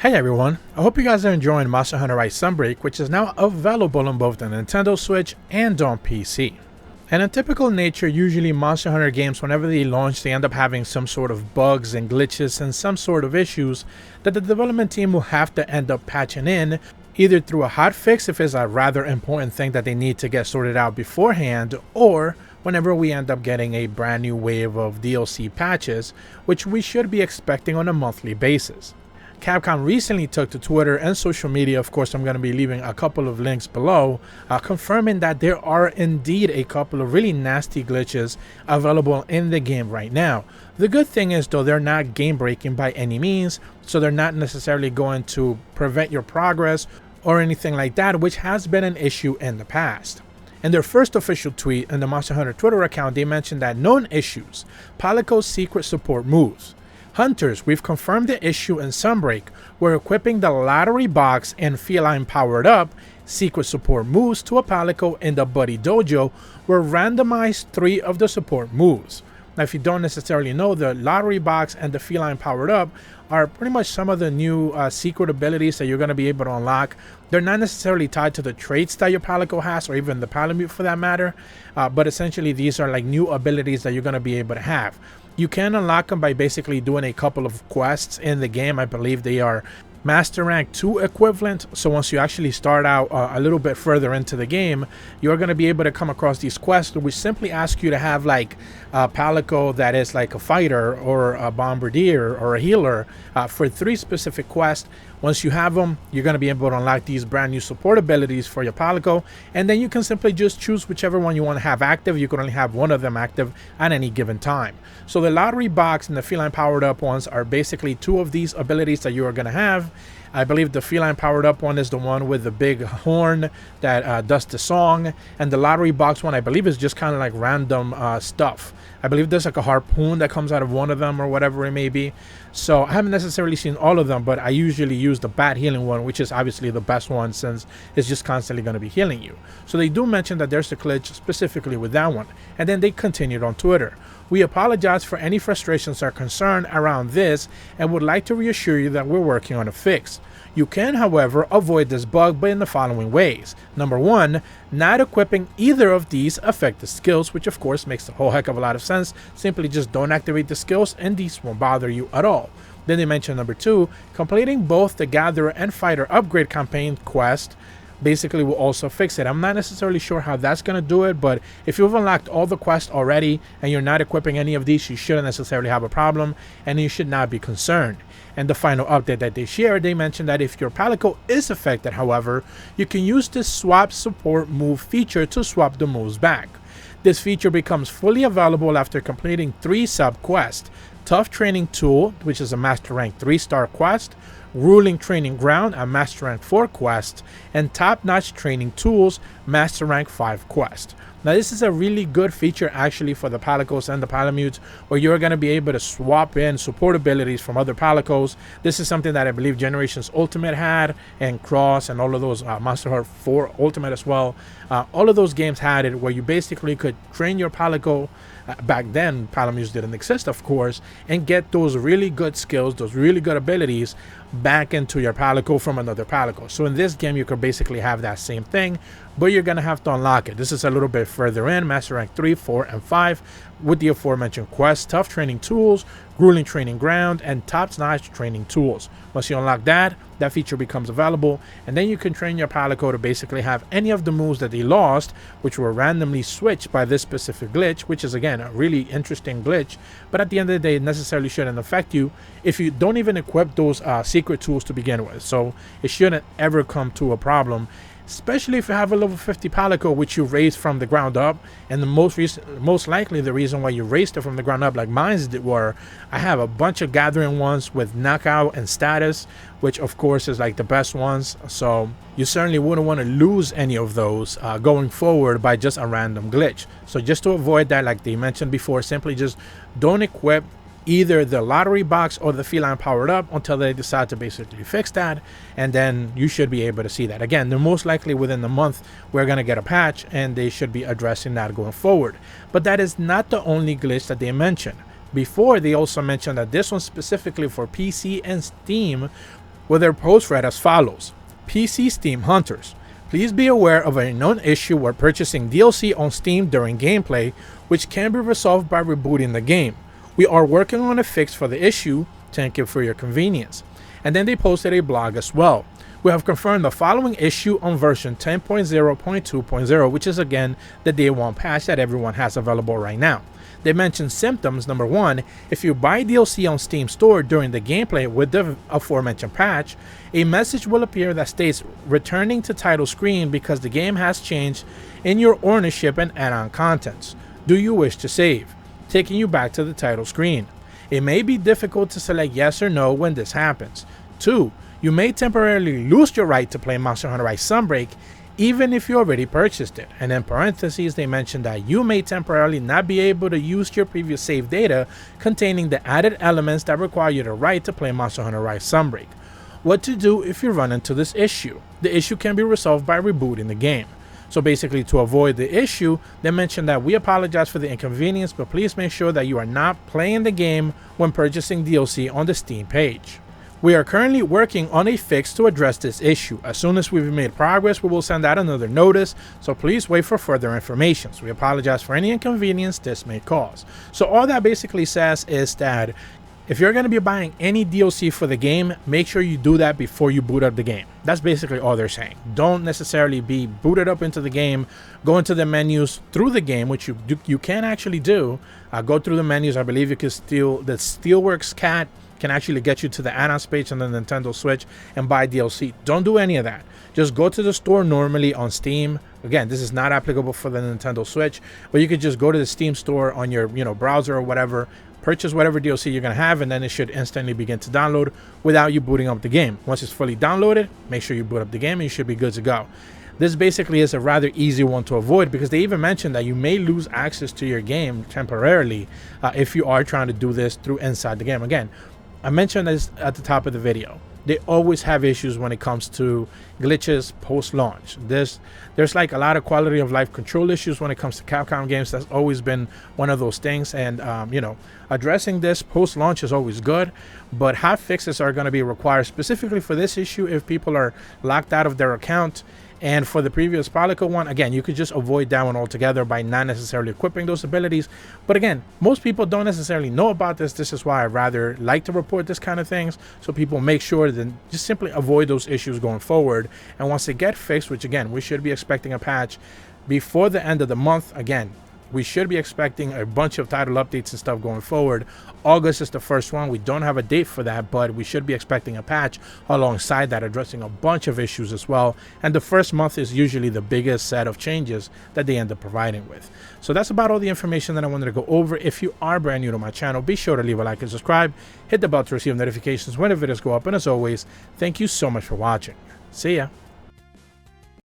Hey everyone, I hope you guys are enjoying Monster Hunter Rise Sunbreak, which is now available on both the Nintendo Switch and on PC. And in typical nature, usually Monster Hunter games, whenever they launch, they end up having some sort of bugs and glitches and some sort of issues that the development team will have to end up patching in, either through a hotfix if it's a rather important thing that they need to get sorted out beforehand, or whenever we end up getting a brand new wave of DLC patches, which we should be expecting on a monthly basis. Capcom recently took to Twitter and social media, of course I'm going to be leaving a couple of links below, confirming that there are indeed a couple of really nasty glitches available in the game right now. The good thing is though, they're not game breaking by any means, so they're not necessarily going to prevent your progress or anything like that, which has been an issue in the past. In their first official tweet in the Monster Hunter Twitter account, they mentioned that known issues, Palico's secret support moves. Hunters, we've confirmed the issue in Sunbreak, where equipping the lottery box and feline powered up secret support moves to a Palico in the Buddy Dojo were randomized 3 of the support moves. Now if you don't necessarily know, the lottery box and the feline powered up are pretty much some of the new secret abilities that you're going to be able to unlock. They're not necessarily tied to the traits that your Palico has, or even the Palamute for that matter, but essentially these are like new abilities that you're going to be able to have. You can unlock them by basically doing a couple of quests in the game. I believe they are Master Rank 2 equivalent, so once you actually start out a little bit further into the game, you're going to be able to come across these quests which simply ask you to have like a Palico that is like a fighter or a bombardier or a healer for 3 specific quests. Once you have them, you're going to be able to unlock these brand new support abilities for your Palico, and then you can simply just choose whichever one you want to have active. You can only have one of them active at any given time. So the lottery box and the feline powered up ones are basically 2 of these abilities that you are going to have. I believe the feline powered up one is the one with the big horn that does the song, and the lottery box one I believe is just kind of like random stuff. I believe there's like a harpoon that comes out of one of them or whatever it may be. So I haven't necessarily seen all of them, but I usually use the bat healing one, which is obviously the best one since it's just constantly going to be healing you. So they do mention that there's a glitch specifically with that one, and then they continued on Twitter. We apologize for any frustrations or concern around this and would like to reassure you that we're working on a fix. You can, however, avoid this bug by in the following ways. Number 1, not equipping either of these affected skills, which of course makes a whole heck of a lot of sense. Simply just don't activate the skills and these won't bother you at all. Then they mention number 2, completing both the Gatherer and Fighter upgrade campaign quest basically will also fix it. I'm not necessarily sure how that's going to do it, but if you've unlocked all the quests already and you're not equipping any of these, you shouldn't necessarily have a problem and you should not be concerned. And the final update that they shared, they mentioned that if your Palico is affected, however, you can use this swap support move feature to swap the moves back. This feature becomes fully available after completing 3 sub-quests: Tough Training Tool, which is a Master Rank 3-star quest, Ruling Training Ground, a Master Rank 4 quest, and Top Notch Training Tools, Master Rank 5 quest. Now this is a really good feature actually for the Palicos and the Palamutes, where you're going to be able to swap in support abilities from other Palicos. This is something that I believe Generations Ultimate had, and Cross, and all of those, Monster Hunter 4 Ultimate as well. All of those games had it, where you basically could train your Palico, back then Palamutes didn't exist of course, and get those really good skills, those really good abilities back into your Palico from another Palico. So in this game you could basically have that same thing, but you're gonna have to unlock it. This is a little bit further in Master Rank 3, 4, and 5 with the aforementioned quests: Tough Training Tools, Grueling Training Ground, and Top Notch Training Tools. Once you unlock that, that feature becomes available, and then you can train your Palico to basically have any of the moves that they lost, which were randomly switched by this specific glitch, which is again a really interesting glitch, but at the end of the day it necessarily shouldn't affect you if you don't even equip those secret tools to begin with. So it shouldn't ever come to a problem, especially if you have a level 50 Palico which you raised from the ground up. And the most likely the reason why you raised it from the ground up, like mine were, I have a bunch of gathering ones with knockout and status, which of course is like the best ones, so you certainly wouldn't want to lose any of those going forward by just a random glitch. So just to avoid that, like they mentioned before, simply just don't equip either the lottery box or the feline powered up until they decide to basically fix that, and then you should be able to see that. Again, they're most likely within the month we're going to get a patch, and they should be addressing that going forward. But that is not the only glitch that they mentioned. Before, they also mentioned that this one specifically for PC and Steam with their post read as follows: PC Steam Hunters, please be aware of a known issue where purchasing DLC on Steam during gameplay, which can be resolved by rebooting the game. We are working on a fix for the issue. Thank you for your convenience. And then they posted a blog as well. We have confirmed the following issue on version 10.0.2.0, which is again the day one patch that everyone has available right now. They mentioned symptoms. Number one, if you buy DLC on Steam Store during the gameplay with the aforementioned patch, a message will appear that states returning to title screen because the game has changed in your ownership and add-on contents. Do you wish to save? Taking you back to the title screen. It may be difficult to select yes or no when this happens. 2. You may temporarily lose your right to play Monster Hunter Rise Sunbreak even if you already purchased it. And in parentheses, they mentioned that you may temporarily not be able to use your previous save data containing the added elements that require you the right to play Monster Hunter Rise Sunbreak. What to do if you run into this issue? The issue can be resolved by rebooting the game. So basically, to avoid the issue, they mentioned that we apologize for the inconvenience, but please make sure that you are not playing the game when purchasing DLC on the Steam page. We are currently working on a fix to address this issue. As soon as we've made progress, we will send out another notice, so please wait for further information. So we apologize for any inconvenience this may cause. So all that basically says is that if you're going to be buying any DLC for the game, make sure you do that before you boot up the game. That's basically all they're saying. Don't necessarily be booted up into the game, go into the menus through the game, which you can actually do. Go through the menus. I believe you can steal the Steelworks cat can actually get you to the add-ons page on the Nintendo Switch and buy DLC. Don't do any of that. Just go to the store normally on Steam. Again, this is not applicable for the Nintendo Switch, but you could just go to the Steam store on your browser or whatever, purchase whatever DLC you're going to have, and then it should instantly begin to download without you booting up the game. Once it's fully downloaded, make sure you boot up the game and you should be good to go. This basically is a rather easy one to avoid because they even mentioned that you may lose access to your game temporarily if you are trying to do this through inside the game. Again, I mentioned this at the top of the video. They always have issues when it comes to glitches post-launch. There's like a lot of quality of life control issues when it comes to Capcom games. That's always been one of those things, and addressing this post-launch is always good, but hot fixes are going to be required specifically for this issue if people are locked out of their account. And for the previous Palico one, again, you could just avoid that one altogether by not necessarily equipping those abilities. But again, most people don't necessarily know about this. This is why I rather like to report this kind of things, so people make sure to just simply avoid those issues going forward. And once they get fixed, which again, we should be expecting a patch before the end of the month. Again, we should be expecting a bunch of title updates and stuff going forward. August is the first one. We don't have a date for that, but we should be expecting a patch alongside that addressing a bunch of issues as well. And the first month is usually the biggest set of changes that they end up providing with. So that's about all the information that I wanted to go over. If you are brand new to my channel, be sure to leave a like and subscribe. Hit the bell to receive notifications when the videos go up. And as always, thank you so much for watching. See ya.